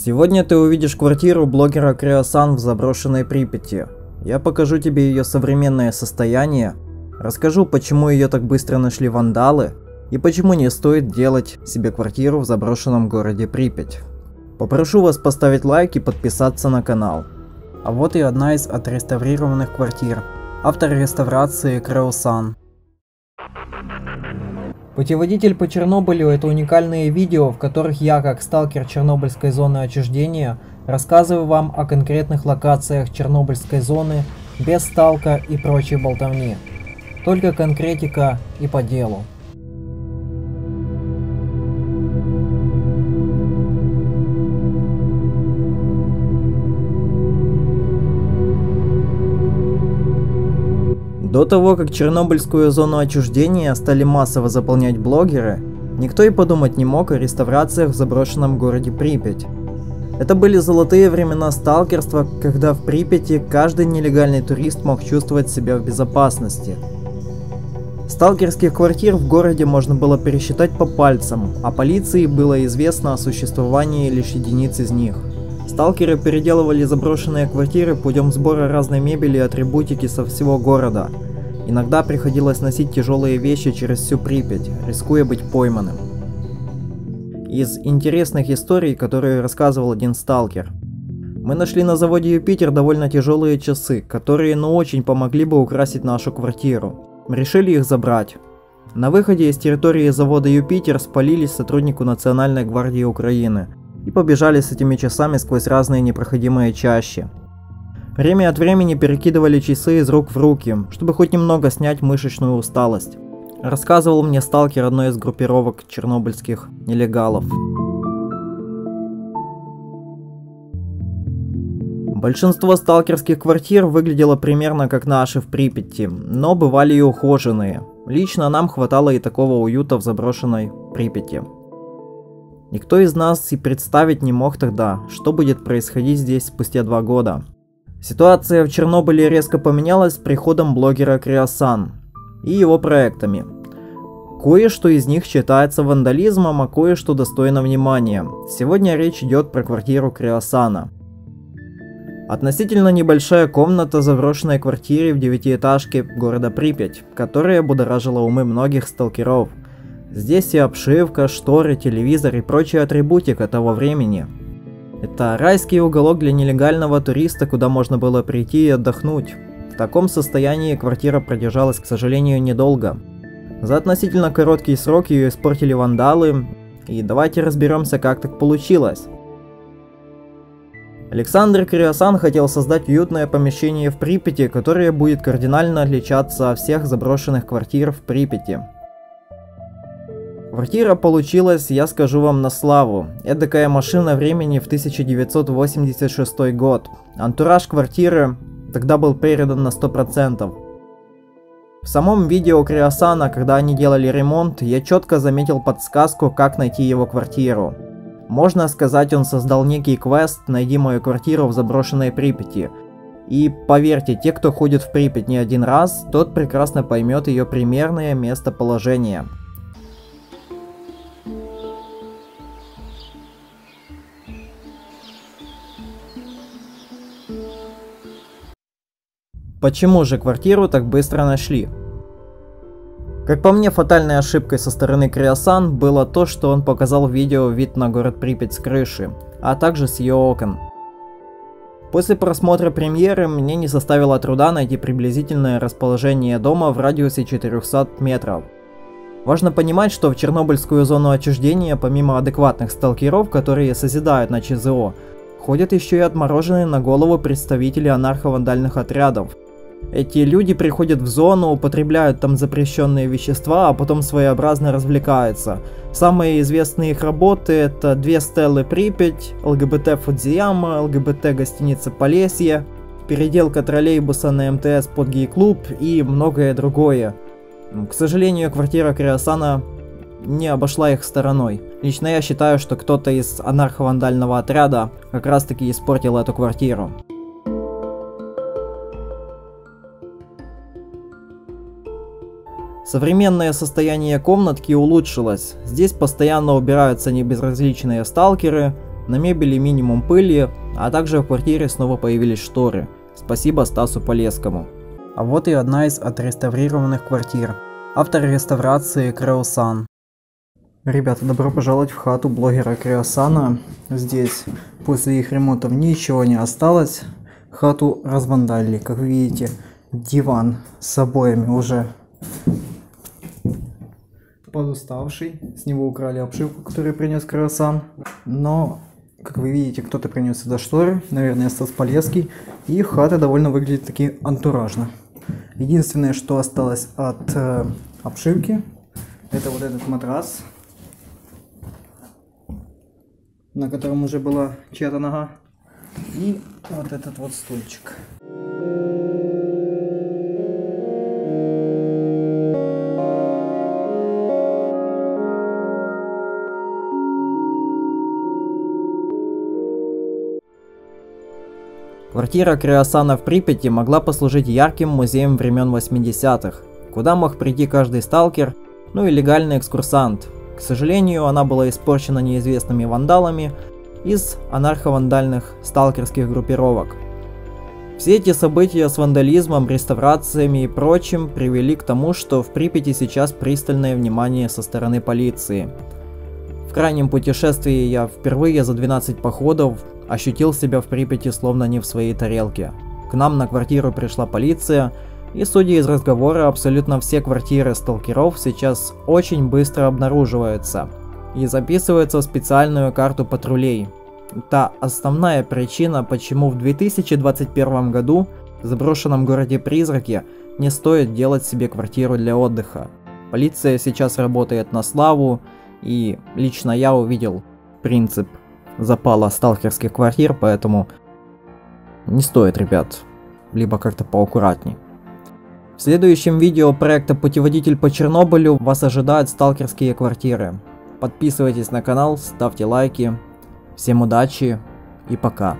Сегодня ты увидишь квартиру блогера Креосан в заброшенной Припяти. Я покажу тебе ее современное состояние, расскажу, почему ее так быстро нашли вандалы и почему не стоит делать себе квартиру в заброшенном городе Припять. Попрошу вас поставить лайк и подписаться на канал. А вот и одна из отреставрированных квартир. Автор реставрации Креосан. Путеводитель по Чернобылю — это уникальные видео, в которых я, как сталкер Чернобыльской зоны отчуждения, рассказываю вам о конкретных локациях Чернобыльской зоны без сталка и прочей болтовни. Только конкретика и по делу. До того, как Чернобыльскую зону отчуждения стали массово заполнять блогеры, никто и подумать не мог о реставрациях в заброшенном городе Припять. Это были золотые времена сталкерства, когда в Припяти каждый нелегальный турист мог чувствовать себя в безопасности. Сталкерских квартир в городе можно было пересчитать по пальцам, а полиции было известно о существовании лишь единиц из них. Сталкеры переделывали заброшенные квартиры путем сбора разной мебели и атрибутики со всего города. Иногда приходилось носить тяжелые вещи через всю Припять, рискуя быть пойманным. Из интересных историй, которые рассказывал один сталкер. Мы нашли на заводе Юпитер довольно тяжелые часы, которые очень помогли бы украсить нашу квартиру. Мы решили их забрать. На выходе из территории завода Юпитер спалились сотруднику Национальной гвардии Украины и побежали с этими часами сквозь разные непроходимые чащи. Время от времени перекидывали часы из рук в руки, чтобы хоть немного снять мышечную усталость. Рассказывал мне сталкер одной из группировок чернобыльских нелегалов. Большинство сталкерских квартир выглядело примерно как наши в Припяти, но бывали и ухоженные. Лично нам хватало и такого уюта в заброшенной Припяти. Никто из нас и представить не мог тогда, что будет происходить здесь спустя 2 года. Ситуация в Чернобыле резко поменялась с приходом блогера Креосан и его проектами. Кое-что из них считается вандализмом, а кое-что достойно внимания. Сегодня речь идет про квартиру Креосана. Относительно небольшая комната в заброшенной квартире в 9-этажке города Припять, которая будоражила умы многих сталкеров. Здесь и обшивка, шторы, телевизор и прочая атрибутика того времени. Это райский уголок для нелегального туриста, куда можно было прийти и отдохнуть. В таком состоянии квартира продержалась, к сожалению, недолго. За относительно короткий срок ее испортили вандалы, и давайте разберемся, как так получилось. Александр Креосан хотел создать уютное помещение в Припяти, которое будет кардинально отличаться от всех заброшенных квартир в Припяти. Квартира получилась, я скажу вам на славу. Эдакая машина времени в 1986 год. Антураж квартиры тогда был передан на 100%. В самом видео Креосана, когда они делали ремонт, я четко заметил подсказку, как найти его квартиру. Можно сказать, он создал некий квест «Найди мою квартиру в заброшенной Припяти». И поверьте, те, кто ходит в Припять не один раз, тот прекрасно поймет ее примерное местоположение. Почему же квартиру так быстро нашли? Как по мне, фатальной ошибкой со стороны Креосан было то, что он показал в видео вид на город Припять с крыши, а также с ее окон. После просмотра премьеры мне не составило труда найти приблизительное расположение дома в радиусе 400 метров. Важно понимать, что в Чернобыльскую зону отчуждения, помимо адекватных сталкеров, которые созидают на ЧЗО, ходят еще и отмороженные на голову представители анархо-вандальных отрядов. Эти люди приходят в зону, употребляют там запрещенные вещества, а потом своеобразно развлекаются. Самые известные их работы — это 2 стелы Припять, ЛГБТ Фудзияма, ЛГБТ гостиница Полесье, переделка троллейбуса на МТС под гей-клуб и многое другое. К сожалению, квартира Креосана не обошла их стороной. Лично я считаю, что кто-то из анархо-вандального отряда как раз таки испортил эту квартиру. Современное состояние комнатки улучшилось. Здесь постоянно убираются небезразличные сталкеры, На мебели минимум пыли, а также в квартире снова появились шторы. Спасибо Стасу Полесскому. А вот и одна из отреставрированных квартир. Автор реставрации Креосан. Ребята, добро пожаловать в хату блогера Креосана. Здесь после их ремонтов ничего не осталось. Хату развандалили. Как вы видите, диван с обоями уже подуставший. С него украли обшивку, которую принес Креосан. Но, как вы видите, кто-то принес сюда шторы. Наверное, Стас Полесский. И хата довольно выглядит таки антуражно. Единственное, что осталось от обшивки, это вот этот матрас, на котором уже была чья-то нога, и вот этот вот стульчик. Квартира Креосана в Припяти могла послужить ярким музеем времен 80-х, куда мог прийти каждый сталкер, ну и легальный экскурсант. К сожалению, она была испорчена неизвестными вандалами из анархо-вандальных сталкерских группировок. Все эти события с вандализмом, реставрациями и прочим привели к тому, что в Припяти сейчас пристальное внимание со стороны полиции. В крайнем путешествии я впервые за 12 походов ощутил себя в Припяти словно не в своей тарелке. К нам на квартиру пришла полиция, и судя из разговора, абсолютно все квартиры сталкеров сейчас очень быстро обнаруживаются и записываются в специальную карту патрулей. Это основная причина, почему в 2021 году в заброшенном городе Призраки не стоит делать себе квартиру для отдыха. Полиция сейчас работает на славу, и лично я увидел принцип запала сталкерских квартир, поэтому не стоит, ребят, либо как-то поаккуратней. В следующем видео проекта «Путеводитель по Чернобылю» вас ожидают сталкерские квартиры. Подписывайтесь на канал, ставьте лайки. Всем удачи и пока.